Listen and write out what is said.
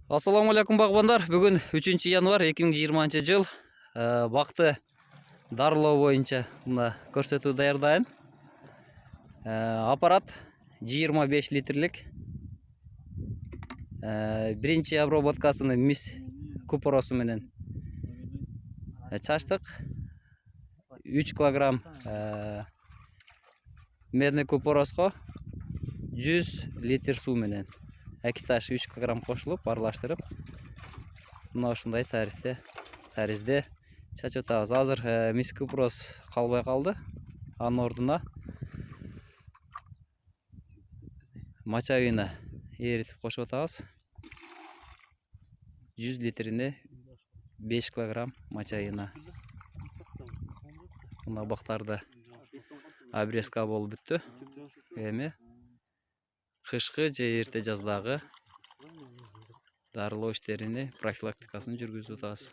Ассаламу алейкум багбандар. Бүгін 3 январ 2020 жыл. Бақты дарылоо боюнча мына көрсөтүү даярдайын. Аппарат 25 литрлик. Биринчи обработкасын мис купоросу менен чачтык. 3 килограмм медный купороско 100 литр суу менен экиташ 3 килограмм кошулуп аралаштырып, мына ушундай таризде чачып атабыз. Азыр мис купорос калбай калды. Анын ордуна мочавина эритип кошуп атабыз. 100 литрине 5 килограмм мочавина. Мына бактарды обрезка болуп бүттү. Эми кышкы же эрте жаздагы дарылоо иштерини профилактикасын жүргүзүп атабыз.